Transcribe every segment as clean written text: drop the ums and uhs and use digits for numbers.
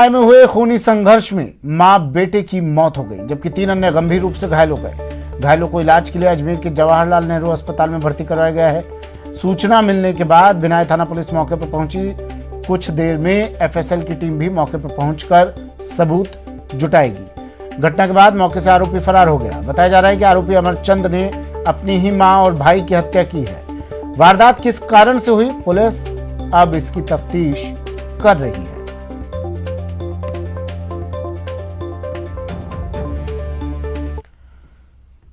में हुए खूनी संघर्ष में मां बेटे की मौत हो गई, जबकि 3 अन्य गंभीर रूप से घायल हो गए। घायलों को इलाज के लिए अजमेर के जवाहरलाल नेहरू अस्पताल में भर्ती करवाया गया है। सूचना मिलने के बाद बिनाई थाना पुलिस मौके पर पहुंची। कुछ देर में एफएसएल की टीम भी मौके पर पहुंचकर सबूत जुटाएगी। घटना के बाद मौके से आरोपी फरार हो गया। बताया जा रहा है कि आरोपी अमरचंद ने अपनी ही मां और भाई की हत्या की है। वारदात किस कारण से हुई, पुलिस अब इसकी तफ्तीश कर रही है।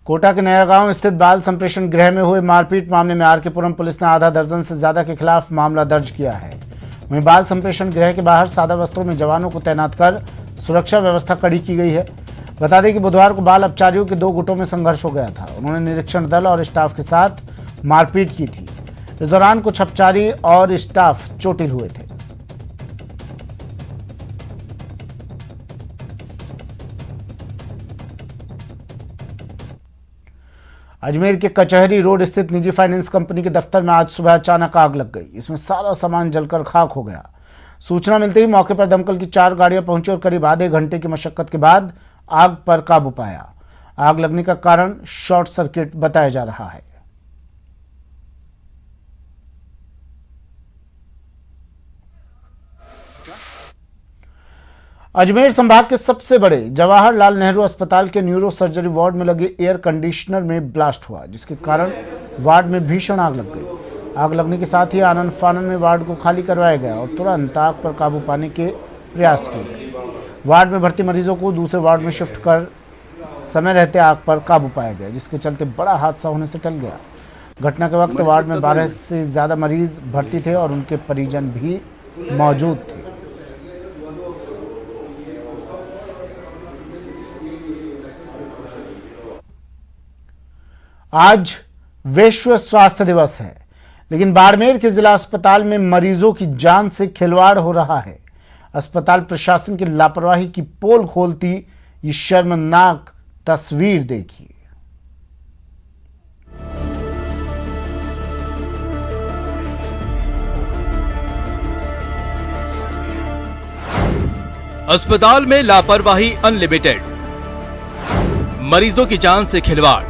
कोटा के नया गांव स्थित बाल संप्रेषण गृह में हुए मारपीट मामले में आर के पुरम पुलिस ने आधा दर्जन से ज्यादा के खिलाफ मामला दर्ज किया है। वहीं बाल संप्रेषण गृह के बाहर सादा वस्त्रों में जवानों को तैनात कर सुरक्षा व्यवस्था कड़ी की गई है। बता दें कि बुधवार को बाल अपचारियों के 2 गुटों में संघर्ष हो गया था। उन्होंने निरीक्षण दल और स्टाफ के साथ मारपीट की थी। इस दौरान कुछ अपचारी और स्टाफ चोटिल हुए थे। अजमेर के कचहरी रोड स्थित निजी फाइनेंस कंपनी के दफ्तर में आज सुबह अचानक आग लग गई। इसमें सारा सामान जलकर खाक हो गया। सूचना मिलते ही मौके पर दमकल की 4 गाड़ियां पहुंची और करीब आधे घंटे की मशक्कत के बाद आग पर काबू पाया। आग लगने का कारण शॉर्ट सर्किट बताया जा रहा है। अजमेर संभाग के सबसे बड़े जवाहरलाल नेहरू अस्पताल के न्यूरो सर्जरी वार्ड में लगे एयर कंडीशनर में ब्लास्ट हुआ, जिसके कारण वार्ड में भीषण आग लग गई। आग लगने के साथ ही आनन फानन में वार्ड को खाली करवाया गया और तुरंत आग पर काबू पाने के प्रयास किए। वार्ड में भर्ती मरीजों को दूसरे वार्ड में शिफ्ट कर समय रहते आग पर काबू पाया गया, जिसके चलते बड़ा हादसा होने से टल गया। घटना के वक्त वार्ड में 12 से ज्यादा मरीज भर्ती थे और उनके परिजन भी मौजूद थे। आज विश्व स्वास्थ्य दिवस है, लेकिन बाड़मेर के जिला अस्पताल में मरीजों की जान से खिलवाड़ हो रहा है। अस्पताल प्रशासन की लापरवाही की पोल खोलती ये शर्मनाक तस्वीर देखिए। अस्पताल में लापरवाही अनलिमिटेड, मरीजों की जान से खिलवाड़,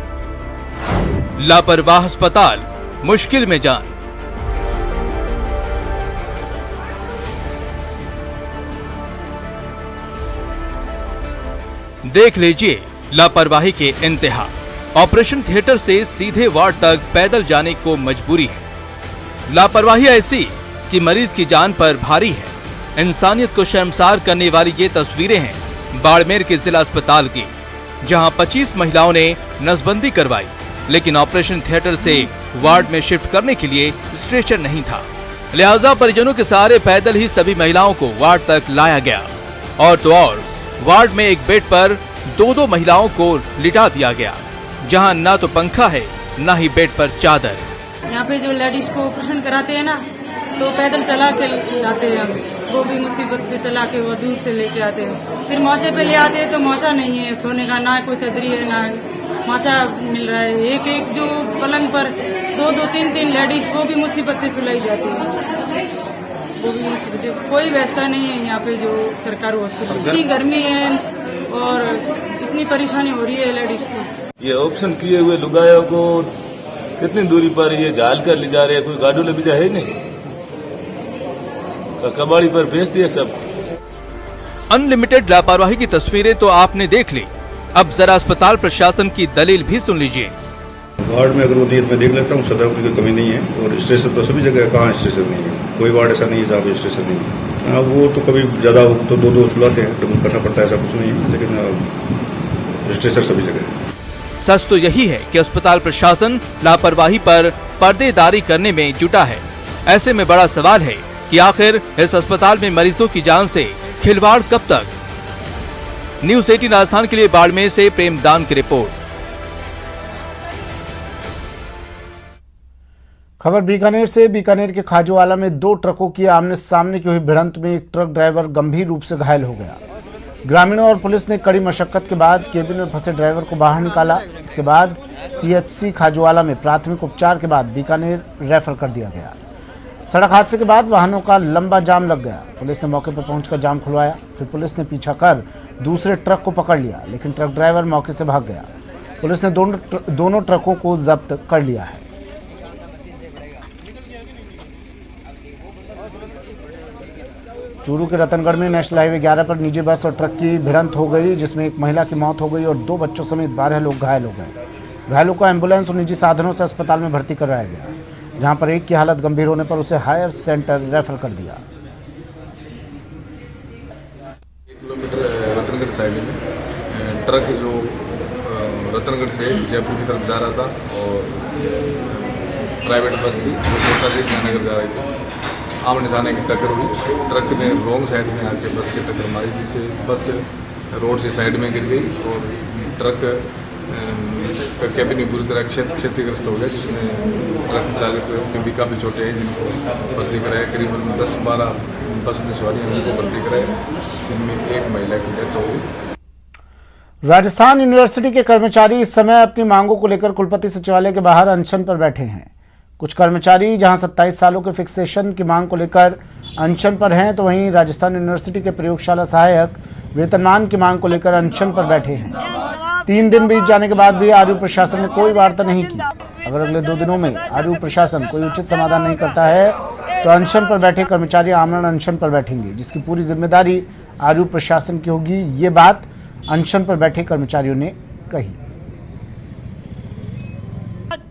लापरवाह अस्पताल मुश्किल में जान। देख लीजिए लापरवाही के इंतहा। ऑपरेशन थिएटर से सीधे वार्ड तक पैदल जाने को मजबूरी है। लापरवाही ऐसी कि मरीज की जान पर भारी है। इंसानियत को शर्मसार करने वाली ये तस्वीरें हैं बाड़मेर के जिला अस्पताल की, जहां 25 महिलाओं ने नसबंदी करवाई, लेकिन ऑपरेशन थिएटर से वार्ड में शिफ्ट करने के लिए स्ट्रेचर नहीं था। लिहाजा परिजनों के सहारे पैदल ही सभी महिलाओं को वार्ड तक लाया गया। और तो और वार्ड में एक बेड पर 2-2 महिलाओं को लिटा दिया गया, जहां ना तो पंखा है ना ही बेड पर चादर। यहाँ पे जो लेडीज को ऑपरेशन कराते हैं ना, तो पैदल चला के जाते हैं। वो भी मुसीबत से चला के वो दूर से लेके आते हैं। फिर मौचे पे ले आते हैं तो मौचा नहीं है सोने का, ना कोई चदरी है ना माचा मिल रहा है। एक जो पलंग पर 2-2, 3-3 लेडीज को भी मुसीबत से सुलाई जाती है। वो भी मुसीबत, कोई वैसा नहीं है यहाँ पे जो सरकारी हॉस्पिटल। इतनी गर्मी है और इतनी परेशानी हो रही है लेडीज को। ये ऑप्शन किए हुए लुगायों को कितनी दूरी पर ये झाल कर ले जा रहे हैं, कोई गाड़ू ले भी है नहीं, कबाड़ी पर भेज दिए सब। अनलिमिटेड लापरवाही की तस्वीरें तो आपने देख ली, अब जरा अस्पताल प्रशासन की दलील भी सुन लीजिए। वार्ड में अगर वो देर में देख लेता हूँ, सदर की कोई कमी नहीं है। और स्टेशन तो सभी जगह, कहाँ स्टेशन नहीं है, कोई वार्ड ऐसा नहीं है जहाँ पे स्टेशन नहीं है। हाँ, वो तो कभी ज्यादा तो 2-2 सुलाते हैं, तो करना पड़ता है, ऐसा कुछ नहीं है, लेकिन स्टेशन सभी जगह है। सच तो यही है कि अस्पताल प्रशासन लापरवाही पर पर्देदारी करने में जुटा है। ऐसे में बड़ा सवाल है कि आखिर इस अस्पताल में मरीजों की जान से खिलवाड़ कब तक। न्यूज़ 18 राजस्थान के लिए बाड़मेर से प्रेमदान की रिपोर्ट। खबर बीकानेर से। बीकानेर के खाजूवाला में 2 ट्रकों की आमने सामने की हुई भिड़ंत में एक ट्रक ड्राइवर गंभीर रूप से घायल हो गया। ग्रामीणों और पुलिस ने कड़ी मशक्कत के बाद केबिन में फंसे ड्राइवर को बाहर निकाला। इसके बाद सीएचसी खाजूवाला में प्राथमिक उपचार के बाद बीकानेर रेफर कर दिया गया। सड़क हादसे के बाद वाहनों का लंबा जाम लग गया। पुलिस ने मौके पर पहुंचकर जाम खुलवाया। फिर पुलिस ने पीछा कर दूसरे ट्रक को पकड़ लिया, लेकिन ट्रक ड्राइवर मौके से भाग गया। पुलिस ने दोनों ट्रकों को जब्त कर लिया है। चूरू के रतनगढ़ में नेशनल हाईवे 11 पर निजी बस और ट्रक की भिड़ंत हो गई, जिसमें एक महिला की मौत हो गई और 2 बच्चों समेत 12 लोग घायल हो गए। घायलों को एम्बुलेंस और निजी साधनों से अस्पताल में भर्ती कराया गया, जहां पर एक की हालत गंभीर होने पर उसे हायर सेंटर रेफर कर दिया। 1 किलोमीटर रतनगढ़ साइड में ट्रक जो रतनगढ़ से जयपुर की तरफ जा रहा था और प्राइवेट बस थी जो कोटा से जयनगर जा रही थी। आमने सामने की टक्कर हुई। ट्रक ने रोंग साइड में आके बस की टक्कर मारी, जिससे बस रोड से साइड में गिर गई और ट्रक का कैबिन भी पूरी तरह क्षतिग्रस्त हो गया, जिसमें ट्रक चालक को भी काफ़ी चोटें हैं, जिनको भर्ती कराया। करीबन 10-12 बस में सवारी हैं, उनको भर्ती कराया, जिनमें एक महिला की डेथ हो गई। राजस्थान यूनिवर्सिटी के कर्मचारी इस समय अपनी मांगों को लेकर कुलपति सचिवालय के बाहर अनशन पर बैठे हैं। कुछ कर्मचारी जहां 27 सालों के फिक्सेशन की मांग को लेकर अनशन पर हैं, तो वहीं राजस्थान यूनिवर्सिटी के प्रयोगशाला सहायक वेतनमान की मांग को लेकर अनशन पर बैठे हैं। 3 दिन बीत जाने के बाद भी आरयू प्रशासन ने कोई वार्ता नहीं की। अगर अगले 2 दिनों में आरयू प्रशासन कोई उचित समाधान नहीं करता है तो अनशन पर बैठे कर्मचारी आमरण अनशन पर बैठेंगे, जिसकी पूरी जिम्मेदारी आरयू प्रशासन की होगी। ये बात अनशन पर बैठे कर्मचारियों ने कही।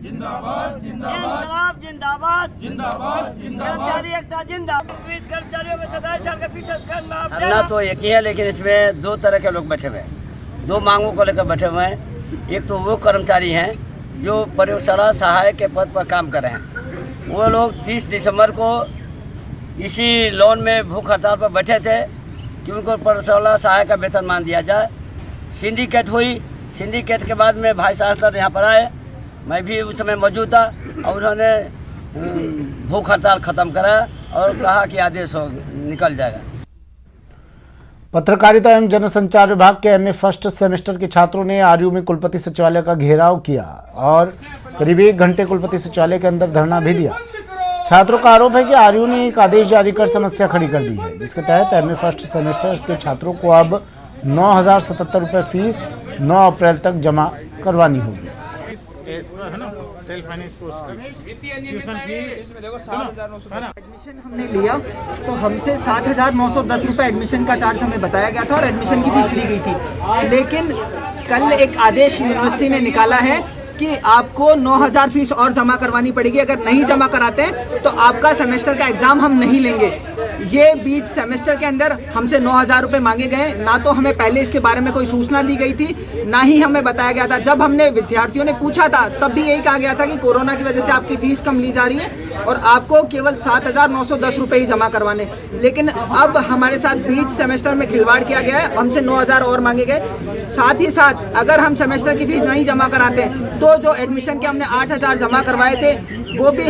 जिंदाबाद जिंदाबाद जिंदाबाद जिंदाबाद जिंदाबाद कर्मचारियों को 27 करना धरना तो एक ही है, लेकिन इसमें 2 तरह के लोग बैठे हुए हैं, 2 मांगों को लेकर बैठे हुए हैं। एक तो वो कर्मचारी हैं जो प्रयोगशाला सहायक के पद पर काम कर रहे हैं। वो लोग 30 दिसंबर को इसी लोन में भूख हड़ताल पर बैठे थे कि उनको प्रयोगशाला सहायक का वेतनमान दिया जाए। सिंडिकेट हुई, सिंडिकेट के बाद में भाई सांसद यहाँ पर आए, मैं भी उस समय मौजूद था और उन्होंने भूख हड़ताल ख़त्म करा और कहा कि आदेश हो निकल जाएगा। पत्रकारिता एवं जनसंचार विभाग के MA फर्स्ट सेमेस्टर के छात्रों ने आरयू में कुलपति सचिवालय का घेराव किया और करीब 1 घंटे कुलपति सचिवालय के अंदर धरना भी दिया। छात्रों का आरोप है कि आरयू ने एक आदेश जारी कर समस्या खड़ी कर दी है, जिसके तहत MA फर्स्ट सेमेस्टर के छात्रों को अब 9,077 रुपये फीस 9 अप्रैल तक जमा करवानी होगी। एडमिशन हमने लिया तो हमसे 7,910 रुपये एडमिशन का चार्ज हमें बताया गया था और एडमिशन की फीस ली गई थी। लेकिन कल एक आदेश यूनिवर्सिटी ने निकाला है कि आपको 9,000 फीस और जमा करवानी पड़ेगी। अगर नहीं जमा कराते तो आपका सेमेस्टर का एग्जाम हम नहीं लेंगे। ये बीच सेमेस्टर के अंदर हमसे 9,000 रुपये मांगे गए। ना तो हमें पहले इसके बारे में कोई सूचना दी गई थी, ना ही हमें बताया गया था। जब हमने विद्यार्थियों ने पूछा था तब भी यही कहा गया था कि कोरोना की वजह से आपकी फीस कम ली जा रही है और आपको केवल 7,910 रुपये ही जमा करवाने। लेकिन अब हमारे साथ बीच सेमेस्टर में खिलवाड़ किया गया है, हमसे 9,000 और मांगे गए। साथ ही साथ अगर हम सेमेस्टर की फीस नहीं जमा कराते तो जो एडमिशन के हमने 8,000 जमा करवाए थे वो भी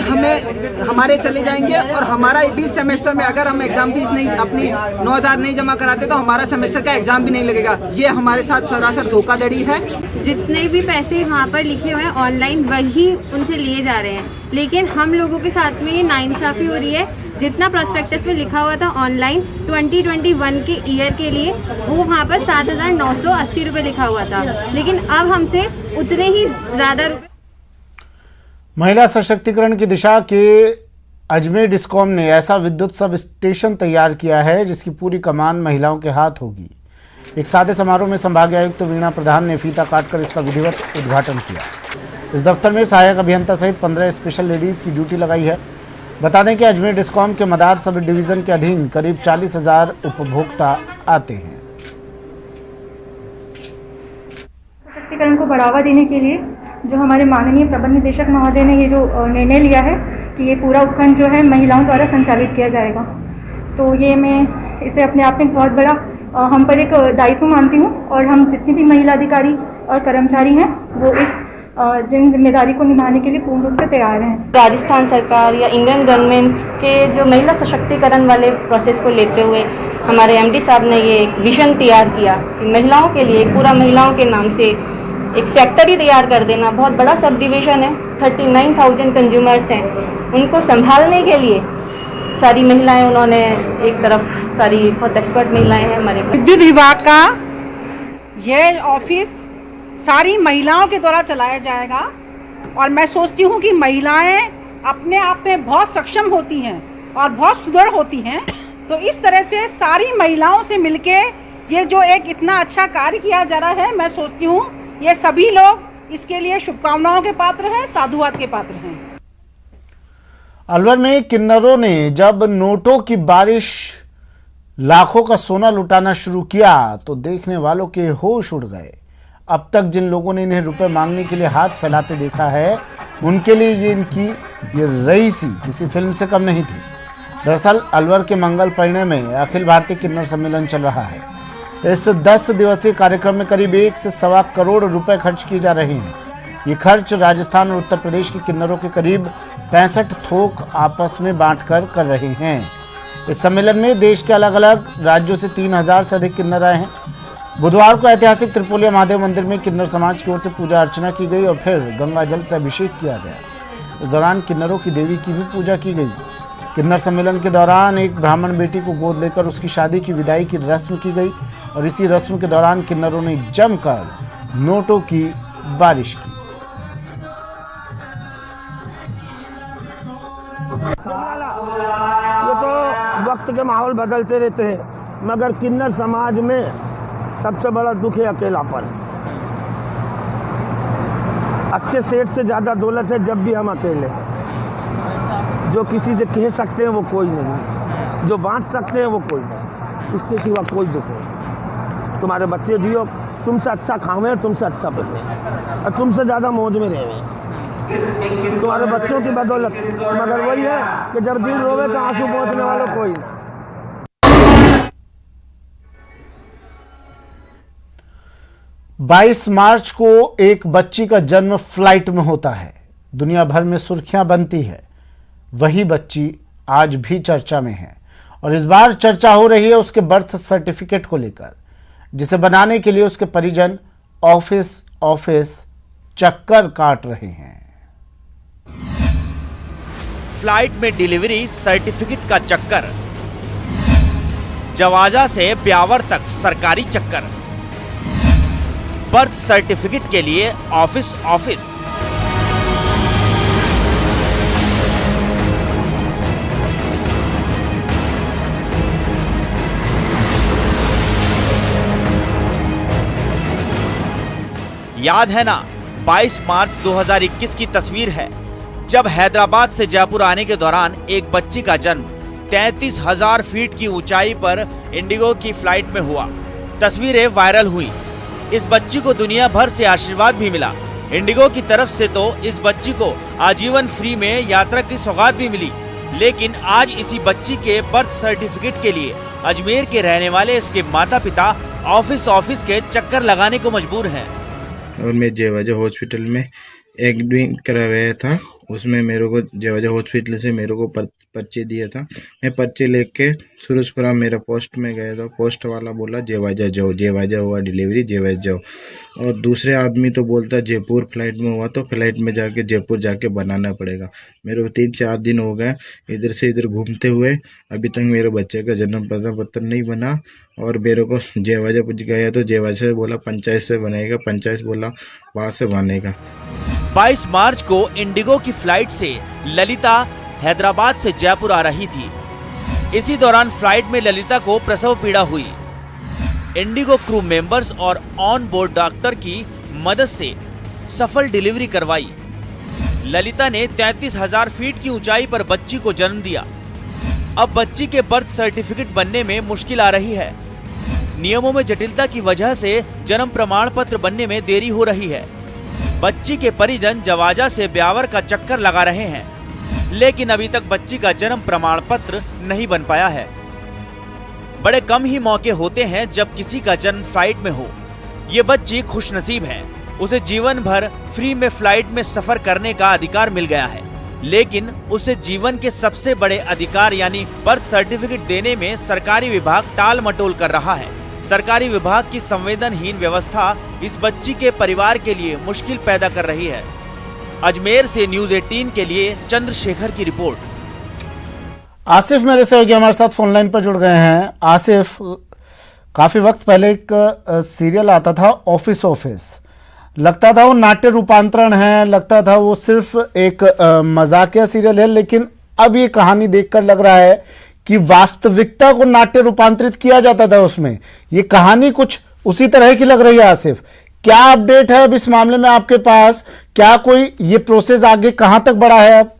हमारे चले जाएंगे और हमारा बीच सेमेस्टर में अगर हम एग्जाम फीस नहीं अपनी 9,000 नहीं जमा कराते तो हमारा सेमेस्टर का एग्जाम भी नहीं लगेगा। ये हमारे साथ सरासर धोखाधड़ी है। जितने भी पैसे वहाँ पर लिखे हुए हैं ऑनलाइन वही उनसे लिए जा रहे हैं, लेकिन हम लोगों के साथ में ये नाइंसाफ़ी हो रही है। जितना प्रोस्पेक्टस में लिखा हुआ था ऑनलाइन 2021 के ईयर के लिए वो वहाँ पर 7,980 रुपये लिखा हुआ था, लेकिन अब हमसे उतने ही ज़्यादा रुपये। महिला सशक्तिकरण की दिशा के अजमेर डिस्कॉम ने ऐसा विद्युत सब स्टेशन तैयार किया है जिसकी पूरी कमान महिलाओं के हाथ होगी। एक सादे समारोह में संभागीय आयुक्त वीणा प्रधान ने फीता काटकर इसका विधिवत उद्घाटन किया। इस दफ्तर में सहायक अभियंता सहित 15 स्पेशल लेडीज की ड्यूटी लगाई है। बता दें कि अजमेर डिस्कॉम के मदार सब डिवीजन के अधीन करीब 40,000 उपभोक्ता आते हैं। सशक्तिकरण को बढ़ावा देने के लिए जो हमारे माननीय प्रबंध निदेशक महोदय ने ये जो निर्णय लिया है कि ये पूरा उपखंड जो है महिलाओं द्वारा संचालित किया जाएगा, तो ये मैं इसे अपने आप में बहुत बड़ा हम पर एक दायित्व मानती हूँ और हम जितनी भी महिला अधिकारी और कर्मचारी हैं वो इस जिम्मेदारी को निभाने के लिए पूर्ण रूप से तैयार हैं। राजस्थान सरकार या इंडियन गवर्नमेंट के जो महिला सशक्तिकरण वाले प्रोसेस को लेते हुए हमारे MD साहब ने ये एक विजन तैयार किया कि महिलाओं के लिए पूरा महिलाओं के नाम से एक सेक्टर ही तैयार कर देना। बहुत बड़ा सब डिवीज़न है, 39,000 कंज्यूमर्स हैं, उनको संभालने के लिए सारी महिलाएं उन्होंने एक तरफ, सारी बहुत एक्सपर्ट महिलाएं हैं हमारे पास। विद्युत विभाग का यह ऑफिस सारी महिलाओं के द्वारा चलाया जाएगा और मैं सोचती हूँ कि महिलाएं अपने आप में बहुत सक्षम होती हैं और बहुत सुदृढ़ होती हैं, तो इस तरह से सारी महिलाओं से मिलके ये जो एक इतना अच्छा कार्य किया जा रहा है, मैं सोचती हूँ ये सभी लोग इसके लिए शुभकामनाओं के पात्र हैं, साधुवाद के पात्र हैं। अलवर में किन्नरों ने जब नोटों की बारिश लाखों का सोना लुटाना शुरू किया तो देखने वालों के होश उड़ गए। अब तक जिन लोगों ने इन्हें रुपए मांगने के लिए हाथ फैलाते देखा है, उनके लिए ये रईसी किसी फिल्म से कम नहीं थी। दरअसल अलवर के मंगल परिणय में अखिल भारतीय किन्नर सम्मेलन चल रहा है। इस 10 दिवसीय कार्यक्रम में करीब 1 से सवा करोड़ रुपए खर्च किए जा रहे हैं। ये खर्च राजस्थान और उत्तर प्रदेश के किन्नरों के करीब 65 थोक आपस में बांटकर कर रहे हैं। इस सम्मेलन में देश के अलग अलग राज्यों से 3000 से अधिक किन्नर आए हैं। बुधवार को ऐतिहासिक त्रिपोलिया महादेव मंदिर में किन्नर समाज की ओर से पूजा अर्चना की गई और फिर गंगा जल से अभिषेक किया गया। इस दौरान किन्नरों की देवी की भी पूजा की गई। किन्नर सम्मेलन के दौरान एक ब्राह्मण बेटी को गोद लेकर उसकी शादी की विदाई की रस्म की गई और इसी रस्म के दौरान किन्नरों ने जमकर नोटों की बारिश की। ये तो वक्त के माहौल बदलते रहते हैं, मगर किन्नर समाज में सबसे बड़ा दुख है अकेलापन। अच्छे सेठ से ज़्यादा दौलत है जब भी हम अकेले। जो किसी से कह सकते हैं वो कोई नहीं, जो बांट सकते हैं वो कोई नहीं, इसके सिवा कोई दुख नहीं। तुम्हारे बच्चे जियो, तुमसे अच्छा खावे, तुमसे अच्छा बने और तुमसे ज़्यादा मौज में रहें तुम्हारे बच्चों की बदौलत। मगर वही है कि जब दिल रोवे तो आंसू पहुंचने वाला कोई नहीं। 22 मार्च को एक बच्ची का जन्म फ्लाइट में होता है। दुनिया भर में सुर्खियां बनती है। वही बच्ची आज भी चर्चा में है और इस बार चर्चा हो रही है उसके बर्थ सर्टिफिकेट को लेकर, जिसे बनाने के लिए उसके परिजन ऑफिस चक्कर काट रहे हैं। फ्लाइट में डिलीवरी सर्टिफिकेट का चक्कर, जवाजा से ब्यावर तक सरकारी चक्कर, बर्थ सर्टिफिकेट के लिए ऑफिस। याद है ना, 22 मार्च 2021 की तस्वीर है, जब हैदराबाद से जयपुर आने के दौरान एक बच्ची का जन्म 33,000 फीट की ऊंचाई पर इंडिगो की फ्लाइट में हुआ। तस्वीरें वायरल हुई। इस बच्ची को दुनिया भर से आशीर्वाद भी मिला। इंडिगो की तरफ से तो इस बच्ची को आजीवन फ्री में यात्रा की सौगात भी मिली। लेकिन आज इसी बच्ची के बर्थ सर्टिफिकेट के लिए अजमेर के रहने वाले इसके माता पिता ऑफिस के चक्कर लगाने को मजबूर हैं। और मैं जेवाजा हॉस्पिटल में एडमिट करवाया था। उसमें मेरे को जेवाजा हॉस्पिटल से मेरे को पर्चे दिया था। मैं पर्चे लेके सूरजपुरा मेरा पोस्ट में गया था। पोस्ट वाला बोला जेवाजा जाओ, जेवाजा हुआ डिलीवरी, जेवाजा जाओ। और दूसरे आदमी तो बोलता जयपुर फ्लाइट में हुआ तो फ्लाइट में जाके जयपुर जाके बनाना पड़ेगा। मेरे को 3-4 दिन हो गए इधर से इधर घूमते हुए, अभी तक मेरे बच्चे का जन्म पत्र नहीं बना। और मेरे को जेवाजा पूछ गया तो जेवाजा से बोला पंचायत से बनेगा, पंचायत बोला वहाँ से बनेगा। 22 मार्च को इंडिगो की फ्लाइट से ललिता हैदराबाद से जयपुर आ रही थी। इसी दौरान फ्लाइट में ललिता को प्रसव पीड़ा हुई। इंडिगो क्रू मेंबर्स और ऑन बोर्ड डॉक्टर की मदद से सफल डिलीवरी करवाई। ललिता ने 33,000 फीट की ऊंचाई पर बच्ची को जन्म दिया। अब बच्ची के बर्थ सर्टिफिकेट बनने में मुश्किल आ रही है। नियमों में जटिलता की वजह से जन्म प्रमाण पत्र बनने में देरी हो रही है। बच्ची के परिजन जवाजा से ब्यावर का चक्कर लगा रहे हैं, लेकिन अभी तक बच्ची का जन्म प्रमाण पत्र नहीं बन पाया है। बड़े कम ही मौके होते हैं जब किसी का जन्म फ्लाइट में हो। ये बच्ची खुशनसीब है, उसे जीवन भर फ्री में फ्लाइट में सफर करने का अधिकार मिल गया है। लेकिन उसे जीवन के सबसे बड़े अधिकार यानी बर्थ सर्टिफिकेट देने में सरकारी विभाग टाल मटोल कर रहा है। सरकारी विभाग की संवेदनहीन व्यवस्था इस बच्ची के परिवार के लिए मुश्किल पैदा कर रही है। अजमेर से न्यूज़ 18 के लिए चंद्रशेखर की रिपोर्ट। आसिफ मेरे सहयोगी हमारे साथ फोन लाइन पर जुड़ गए हैं। आसिफ, काफी वक्त पहले एक सीरियल आता था ऑफिस, लगता था वो नाट्य रूपांतरण है, लगता था वो सिर्फ एक मजाकिया सीरियल है, लेकिन अब ये कहानी देखकर लग रहा है कि वास्तविकता को नाट्य रूपांतरित किया जाता था उसमें। ये कहानी कुछ उसी तरह की लग रही है। आसिफ, क्या अपडेट है अब इस मामले में आपके पास? क्या कोई ये प्रोसेस आगे कहां तक बढ़ा है अब?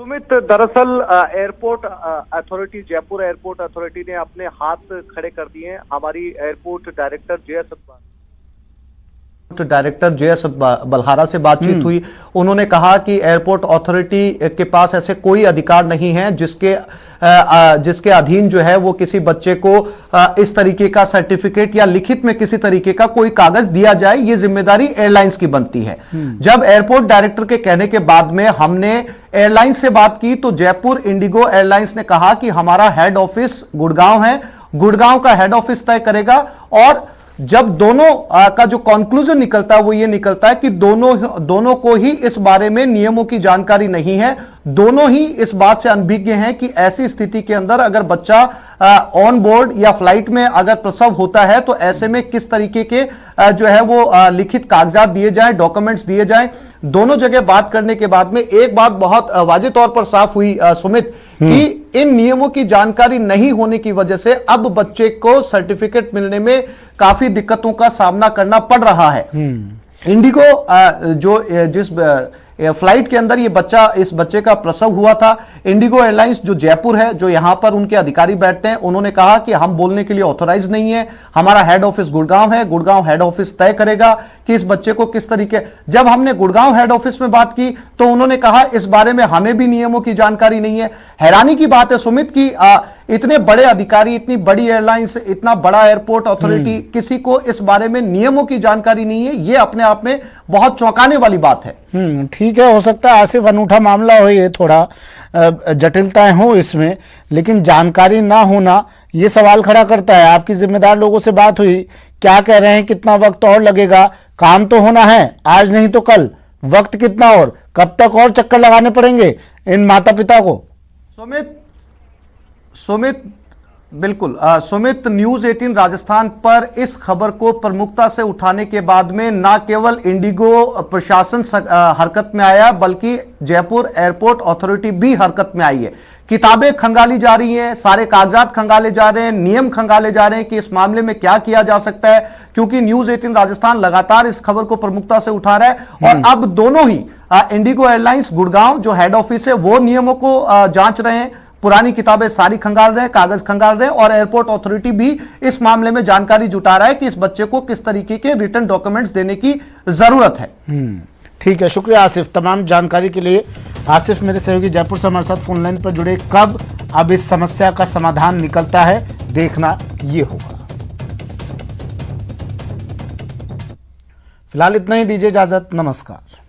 सुमित, दरअसल airport authority, Jaipur airport authority ने अपने हाथ खड़े कर दिए हैं। हमारी एयरपोर्ट डायरेक्टर जे.एस. बल्हारा से बातचीत हुई। उन्होंने कहा कि एयरपोर्ट अथॉरिटी के पास ऐसे कोई अधिकार नहीं है जिसके अधीन जो है वो किसी बच्चे को इस तरीके का सर्टिफिकेट या लिखित में किसी तरीके का कोई कागज दिया जाए। ये जिम्मेदारी एयरलाइंस की बनती है। जब एयरपोर्ट डायरेक्टर के कहने के बाद में हमने एयरलाइंस से बात की तो जयपुर इंडिगो एयरलाइंस ने कहा कि हमारा हेड ऑफिस गुड़गांव है, गुड़गांव का हेड ऑफिस तय करेगा। और जब दोनों का जो कंक्लूजन निकलता है वो ये निकलता है कि दोनों को ही इस बारे में नियमों की जानकारी नहीं है। दोनों ही इस बात से अनभिज्ञ हैं कि ऐसी स्थिति के अंदर अगर बच्चा ऑन बोर्ड या फ्लाइट में अगर प्रसव होता है तो ऐसे में किस तरीके के जो है वो लिखित कागजात दिए जाएं, डॉक्यूमेंट्स दिए जाएं। दोनों जगह बात करने के बाद में एक बात बहुत वाज़ेह तौर पर साफ हुई सुमित, कि इन नियमों की जानकारी नहीं होने की वजह से अब बच्चे को सर्टिफिकेट मिलने में काफी दिक्कतों का सामना करना पड़ रहा है। इंडिगो जिस फ्लाइट के अंदर इस बच्चे का प्रसव हुआ था, इंडिगो एयरलाइंस जो जयपुर है, जो यहां पर उनके अधिकारी बैठते हैं, उन्होंने कहा कि हम बोलने के लिए ऑथोराइज नहीं है, हमारा हेड ऑफिस गुड़गांव है, गुड़गांव हेड ऑफिस तय करेगा कि इस बच्चे को किस तरीके। जब हमने गुड़गांव हेड ऑफिस में बात की तो उन्होंने कहा इस बारे में हमें भी नियमों की जानकारी नहीं है। हैरानी की बात है सुमित की इतने बड़े अधिकारी, इतनी बड़ी एयरलाइंस, इतना बड़ा एयरपोर्ट अथॉरिटी, किसी को इस बारे में नियमों की जानकारी नहीं है। यह अपने आप में बहुत चौंकाने वाली बात है। ठीक है, हो सकता है आसिफ अनूठा मामला हो, ये थोड़ा जटिलताएं हो इसमें, लेकिन जानकारी ना होना ये सवाल खड़ा करता है। आपकी जिम्मेदार लोगों से बात हुई, क्या कह रहे हैं, कितना वक्त और लगेगा? काम तो होना है, आज नहीं तो कल। वक्त कितना और कब तक और चक्कर लगाने पड़ेंगे इन माता पिता को? सुमित बिल्कुल सुमित, न्यूज 18 राजस्थान पर इस खबर को प्रमुखता से उठाने के बाद में न केवल इंडिगो प्रशासन हरकत में आया बल्कि जयपुर एयरपोर्ट अथॉरिटी भी हरकत में आई है। किताबें खंगाली जा रही हैं, सारे कागजात खंगाले जा रहे हैं, नियम खंगाले जा रहे हैं कि इस मामले में क्या किया जा सकता है, क्योंकि न्यूज 18 राजस्थान लगातार इस खबर को प्रमुखता से उठा रहा है। और अब दोनों ही इंडिगो एयरलाइंस गुड़गांव जो हेड ऑफिस है वो नियमों को जांच रहे हैं, पुरानी किताबें सारी खंगाल रहे हैं, कागज खंगाल रहे हैं, और एयरपोर्ट अथॉरिटी भी इस मामले में जानकारी जुटा रहा है कि इस बच्चे को किस तरीके के रिटर्न डॉक्यूमेंट्स देने की जरूरत है। ठीक है, शुक्रिया आसिफ तमाम जानकारी के लिए। आसिफ मेरे सहयोगी जयपुर से हमारे साथ फोन लाइन पर जुड़े। कब अब इस समस्या का समाधान निकलता है, देखना ये होगा। फिलहाल इतना ही, दीजिए इजाजत, नमस्कार।